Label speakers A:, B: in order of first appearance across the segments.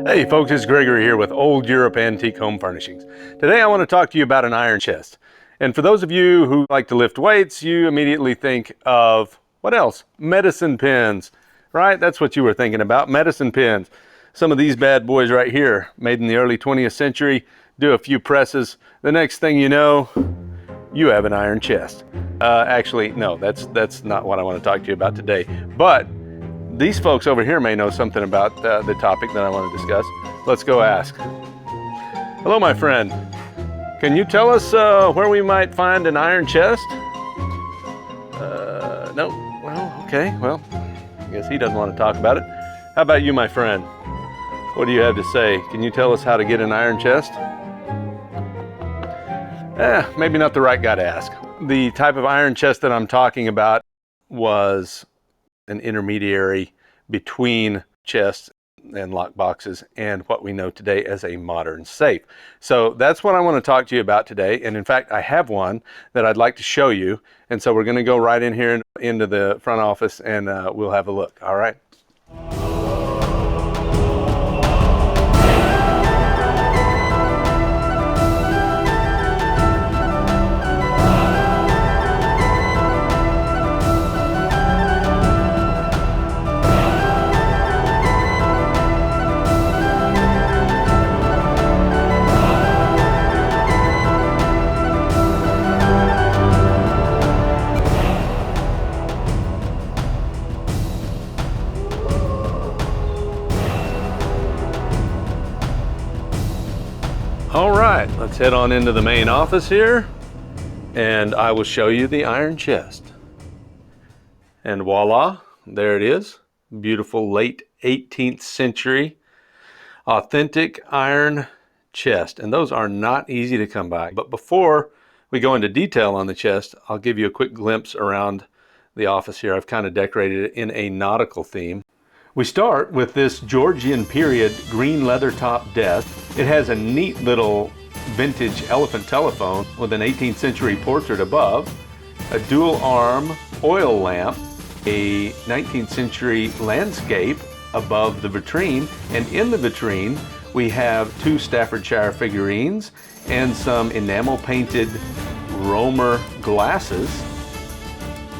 A: Hey folks, it's Gregory here with Old Europe Antique Home Furnishings. Today I want to talk to you about an iron chest. And for those of you who like to lift weights, you immediately think of, what else? Medicine pins, right? That's what you were thinking about, medicine pins. Some of these bad boys right here, made in the early 20th century, do a few presses. The next thing you know, you have an iron chest. Actually, no, that's not what I want to talk to you about today. But these folks over here may know something about the topic that I want to discuss. Let's go ask. Hello, my friend. Can you tell us where we might find an iron chest? No. Well, okay. Well, I guess he doesn't want to talk about it. How about you, my friend? What do you have to say? Can you tell us how to get an iron chest? Maybe not the right guy to ask. The type of iron chest that I'm talking about was an intermediary between chests and lock boxes and what we know today as a modern safe. So that's what I want to talk to you about today. And in fact, I have one that I'd like to show you. And so we're going to go right in here into the front office and we'll have a look. All right. All right, let's head on into the main office here and I will show you the iron chest. And voila, there it is. Beautiful late 18th century authentic iron chest. And those are not easy to come by. But before we go into detail on the chest, I'll give you a quick glimpse around the office here. I've kind of decorated it in a nautical theme. We start with this Georgian period green leather top desk. It has a neat little vintage elephant telephone with an 18th century portrait above, a dual arm oil lamp, a 19th century landscape above the vitrine, and in the vitrine we have two Staffordshire figurines and some enamel painted Romer glasses,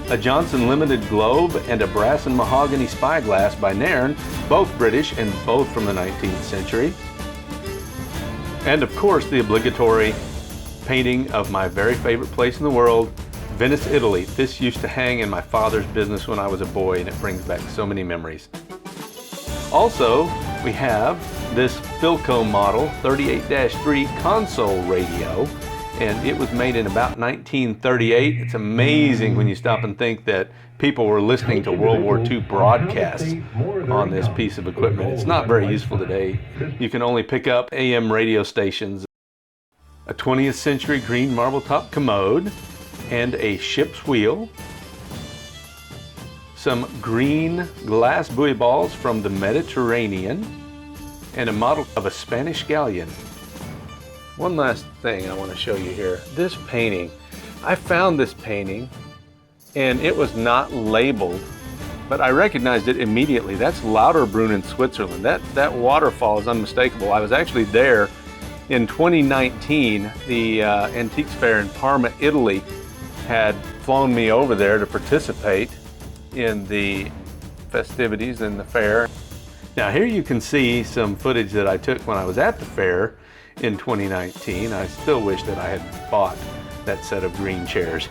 A: a Johnson Limited globe, and a brass and mahogany spyglass by Nairn, both British and both from the 19th century. And of course the obligatory painting of my very favorite place in the world, Venice, Italy. This used to hang in my father's business when I was a boy and it brings back so many memories. Also, we have this Philco model 38-3 console radio, and it was made in about 1938. It's amazing when you stop and think that people were listening to World War II broadcasts on this piece of equipment. It's not very useful today. You can only pick up AM radio stations. A 20th century green marble top commode and a ship's wheel. Some green glass buoy balls from the Mediterranean and a model of a Spanish galleon. One last thing I want to show you here. This painting, I found this painting and it was not labeled, but I recognized it immediately. That's Lauterbrunn in Switzerland. That waterfall is unmistakable. I was actually there in 2019. The Antiques Fair in Parma, Italy had flown me over there to participate in the festivities in the fair. Now here you can see some footage that I took when I was at the fair in 2019. I still wish that I had bought that set of green chairs.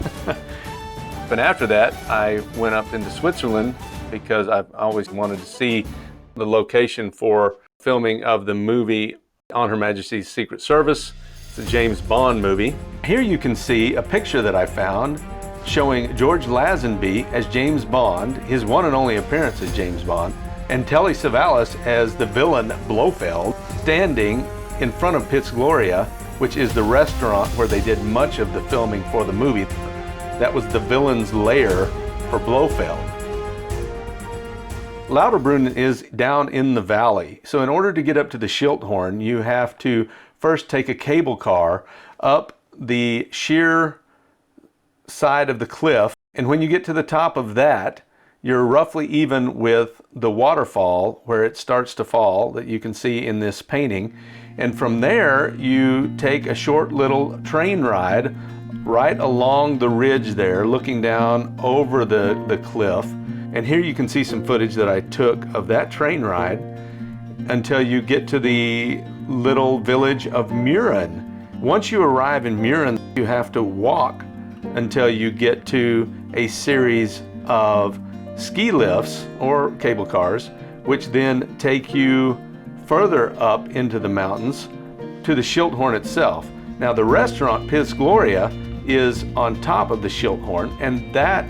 A: But after that, I went up into Switzerland because I've always wanted to see the location for filming of the movie On Her Majesty's Secret Service. It's a James Bond movie. Here you can see a picture that I found showing George Lazenby as James Bond, his one and only appearance as James Bond, and Telly Savalas as the villain Blofeld, standing in front of Piz Gloria, which is the restaurant where they did much of the filming for the movie. That was the villain's lair for Blofeld. Lauterbrunn is down in the valley. So in order to get up to the Schilthorn, you have to first take a cable car up the sheer side of the cliff. And when you get to the top of that, you're roughly even with the waterfall where it starts to fall that you can see in this painting. And from there, you take a short little train ride right along the ridge there, looking down over the cliff. And here you can see some footage that I took of that train ride until you get to the little village of Murin. Once you arrive in Murin, you have to walk until you get to a series of ski lifts or cable cars, which then take you further up into the mountains to the Schilthorn itself. Now the restaurant Piz Gloria is on top of the Schilthorn, and that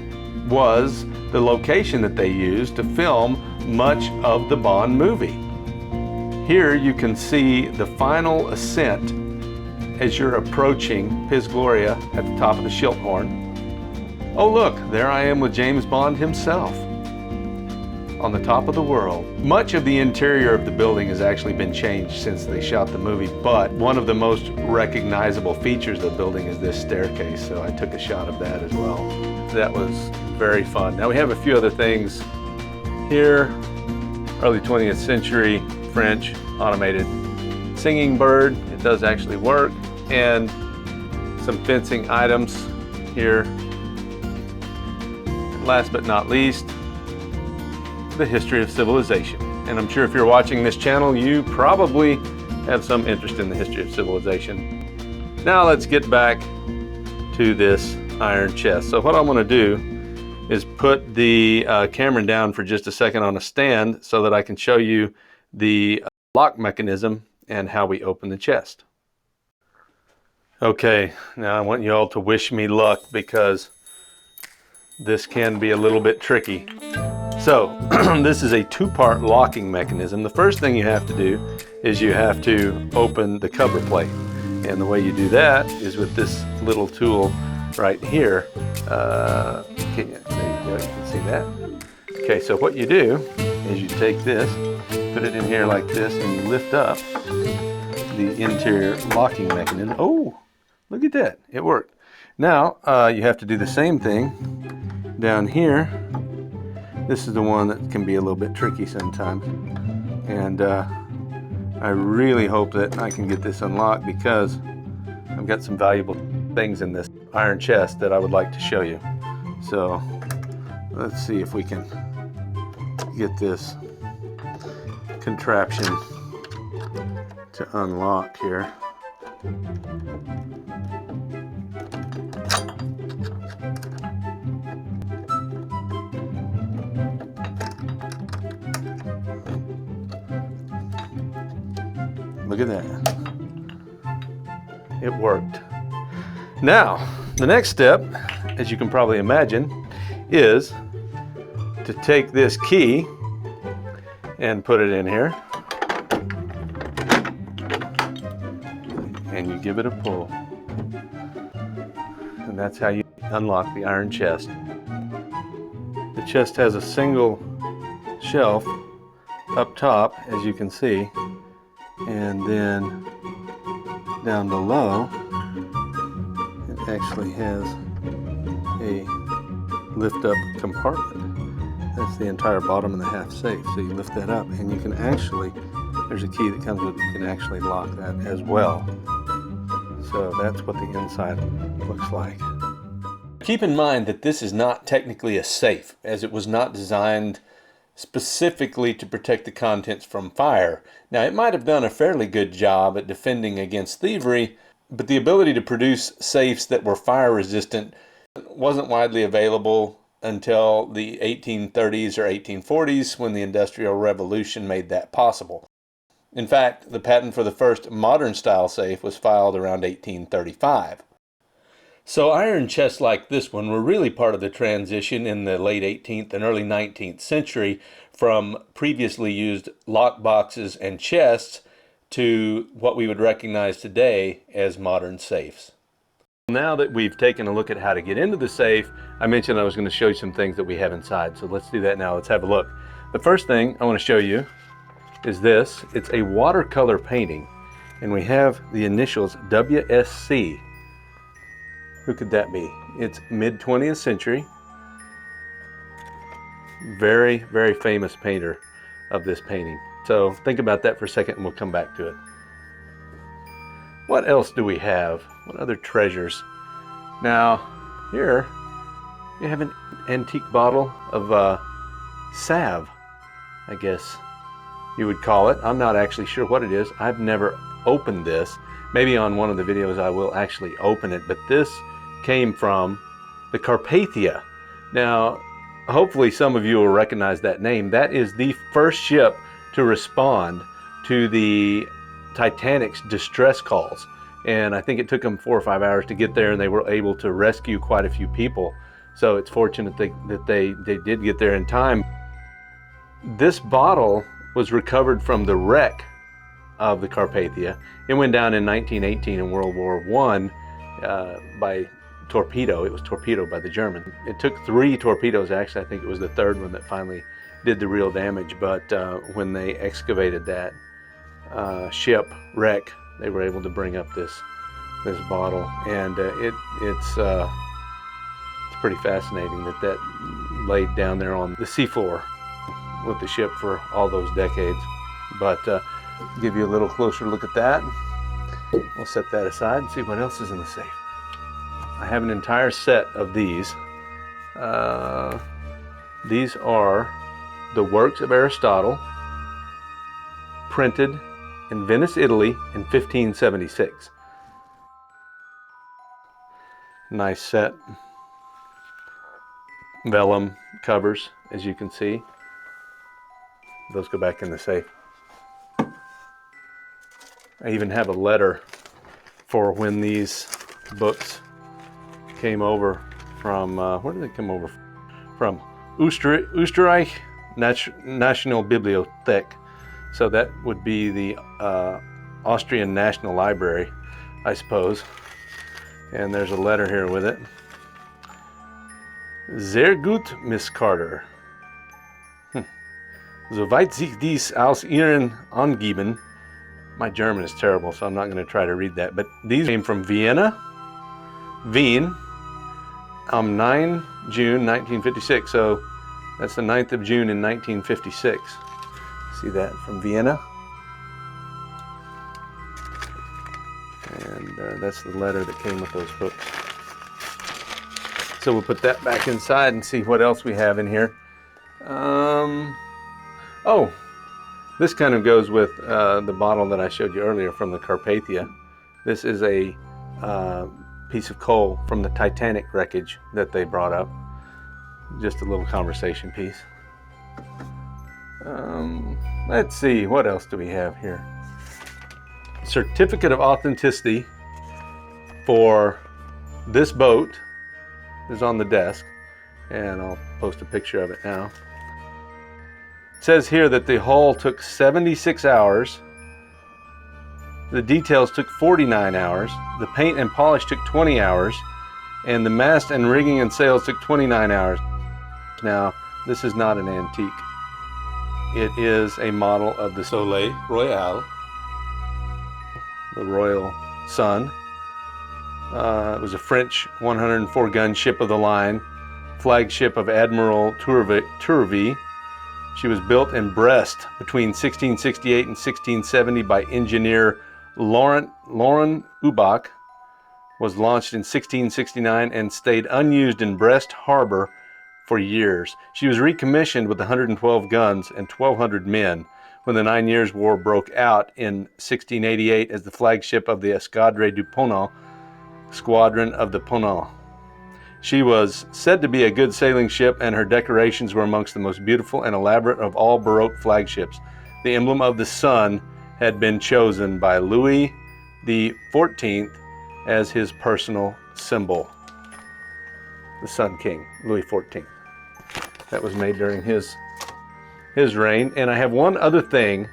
A: was the location that they used to film much of the Bond movie. Here you can see the final ascent as you're approaching Piz Gloria at the top of the Schilthorn. Oh look, there I am with James Bond himself on the top of the world. Much of the interior of the building has actually been changed since they shot the movie, but one of the most recognizable features of the building is this staircase, so I took a shot of that as well. That was very fun. Now we have a few other things here. Early 20th century French automated singing bird. It does actually work. And some fencing items here. Last but not least, the history of civilization. And I'm sure if you're watching this channel, you probably have some interest in the history of civilization. Now let's get back to this iron chest. So what I'm going to do is put the camera down for just a second on a stand so that I can show you the lock mechanism and how we open the chest. Okay, now I want you all to wish me luck because this can be a little bit tricky. So this is a two-part locking mechanism. The first thing you have to do is you have to open the cover plate. And the way you do that is with this little tool right here. There you go, you can see that. Okay, so what you do is you take this, put it in here like this, and you lift up the interior locking mechanism. Oh, look at that, it worked. Now, you have to do the same thing down here. This is the one that can be a little bit tricky sometimes. And I really hope that I can get this unlocked because I've got some valuable things in this iron chest that I would like to show you. So let's see if we can get this contraption to unlock here. Look at that. It worked. Now, the next step, as you can probably imagine, is to take this key and put it in here. And you give it a pull. And that's how you unlock the iron chest. The chest has a single shelf up top, as you can see. And then down below, it actually has a lift-up compartment. That's the entire bottom of the half safe. So you lift that up, and you can actually, there's a key that comes with it, you can actually lock that as well. So that's what the inside looks like. Keep in mind that this is not technically a safe, as it was not designed specifically to protect the contents from fire. Now, it might have done a fairly good job at defending against thievery, but the ability to produce safes that were fire resistant wasn't widely available until the 1830s or 1840s when the Industrial Revolution made that possible. In fact, the patent for the first modern style safe was filed around 1835. So iron chests like this one were really part of the transition in the late 18th and early 19th century from previously used lock boxes and chests to what we would recognize today as modern safes. Now that we've taken a look at how to get into the safe, I mentioned I was going to show you some things that we have inside. So let's do that now. Let's have a look. The first thing I want to show you is this. It's a watercolor painting, and we have the initials WSC. Who could that be? It's mid-20th century. Very, very famous painter of this painting. So think about that for a second and we'll come back to it. What else do we have? What other treasures? Now, here you have an antique bottle of salve, I guess you would call it. I'm not actually sure what it is. I've never opened this. Maybe on one of the videos I will actually open it, but this came from the Carpathia. Now, hopefully some of you will recognize that name. That is the first ship to respond to the Titanic's distress calls. And I think it took them 4 or 5 hours to get there, and they were able to rescue quite a few people. So it's fortunate that they did get there in time. This bottle was recovered from the wreck of the Carpathia. It went down in 1918 in World War I by torpedo. It was torpedoed by the Germans. It took 3 torpedoes, actually. I think it was the 3rd one that finally did the real damage. But when they excavated that shipwreck, they were able to bring up this bottle, and it's pretty fascinating that laid down there on the seafloor with the ship for all those decades. But give you a little closer look at that. We'll set that aside and see what else is in the safe. I have an entire set of these. These are the works of Aristotle, printed in Venice, Italy in 1576. Nice set. Vellum covers, as you can see. Those go back in the safe. I even have a letter for when these books came over from, where did they come over from? Österreich National Bibliothek. So that would be the Austrian National Library, I suppose. And there's a letter here with it. Sehr gut, Miss Carter. Soweit sich dies aus Ihren angeben. My German is terrible, so I'm not going to try to read that. But these came from Vienna, Wien, 9 June 1956. So that's the 9th of June in 1956. See that from Vienna? And that's the letter that came with those books. So we'll put that back inside and see what else we have in here. Oh, this kind of goes with the bottle that I showed you earlier from the Carpathia. This is a piece of coal from the Titanic wreckage that they brought up. Just a little conversation piece. Let's see, what else do we have here? Certificate of authenticity for this boat is on the desk, and I'll post a picture of it now. It says here that the hull took 76 hours, the details took 49 hours, the paint and polish took 20 hours, and the mast and rigging and sails took 29 hours. Now, this is not an antique. It is a model of the Soleil Royal, the Royal Sun. It was a French 104-gun ship of the line, flagship of Admiral Turvey. She was built in Brest between 1668 and 1670 by engineer Laurent Ubach, was launched in 1669 and stayed unused in Brest Harbor for years. She was recommissioned with 112 guns and 1,200 men when the 9 Years' War broke out in 1688 as the flagship of the Escadre du Ponant, Squadron of the Ponant. She was said to be a good sailing ship, and her decorations were amongst the most beautiful and elaborate of all Baroque flagships. The emblem of the sun had been chosen by Louis XIV as his personal symbol. The Sun King, Louis XIV. That was made during his reign. And I have one other thing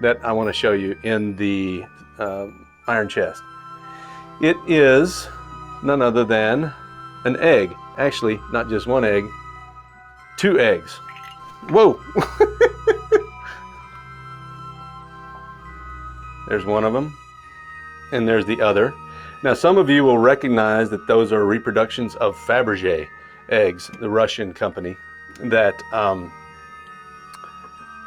A: that I want to show you in the iron chest. It is none other than an egg. Actually, not just one egg, 2 eggs. Whoa! There's one of them, and there's the other. Now, some of you will recognize that those are reproductions of Fabergé eggs, the Russian company. that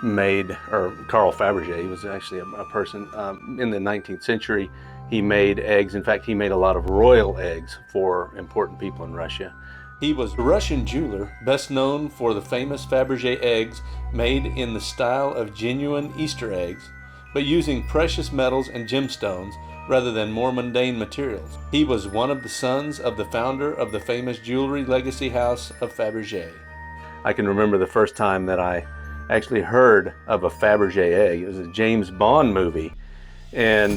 A: made, or Carl Fabergé, he was actually a person in the 19th century. He made eggs. In fact, he made a lot of royal eggs for important people in Russia. He was a Russian jeweler, best known for the famous Fabergé eggs made in the style of genuine Easter eggs, but using precious metals and gemstones rather than more mundane materials. He was one of the sons of the founder of the famous jewelry legacy house of Fabergé. I can remember the first time that I actually heard of a Fabergé egg. It was a James Bond movie, and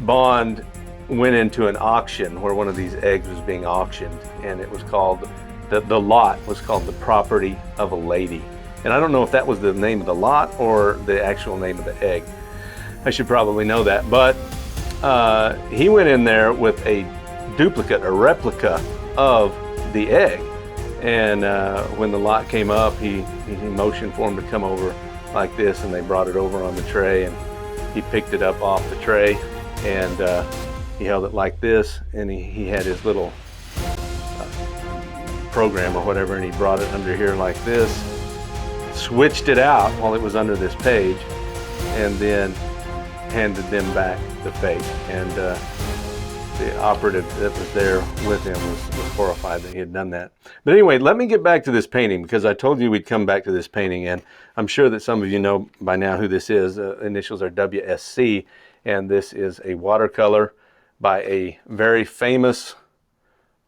A: Bond went into an auction where one of these eggs was being auctioned, and it was called, the lot was called The Property of a Lady. And I don't know if that was the name of the lot or the actual name of the egg. I should probably know that, but he went in there with a duplicate, a replica of the egg. And when the lot came up, he motioned for him to come over like this, and they brought it over on the tray, and he picked it up off the tray, and he held it like this, and he had his little program or whatever, and he brought it under here like this, switched it out while it was under this page, and then handed them back the fake. And the operative that was there with him was horrified that he had done that. But anyway, let me get back to this painting, because I told you we'd come back to this painting, and I'm sure that some of you know by now who this is. Initials are WSC, and this is a watercolor by a very famous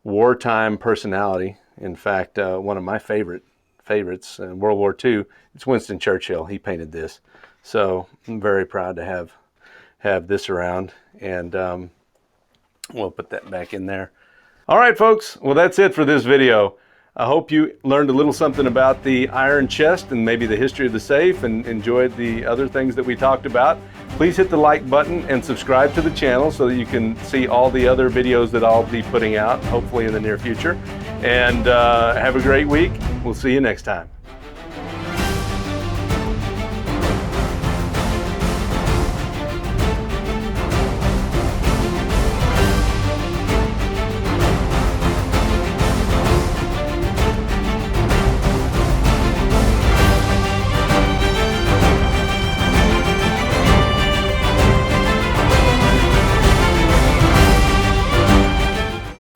A: wartime personality. In fact, one of my favorites in World War II, it's Winston Churchill. He painted this. So I'm very proud to have this around, and we'll put that back in there. All right, folks. Well, that's it for this video. I hope you learned a little something about the iron chest and maybe the history of the safe, and enjoyed the other things that we talked about. Please hit the like button and subscribe to the channel so that you can see all the other videos that I'll be putting out, hopefully in the near future. And have a great week. We'll see you next time.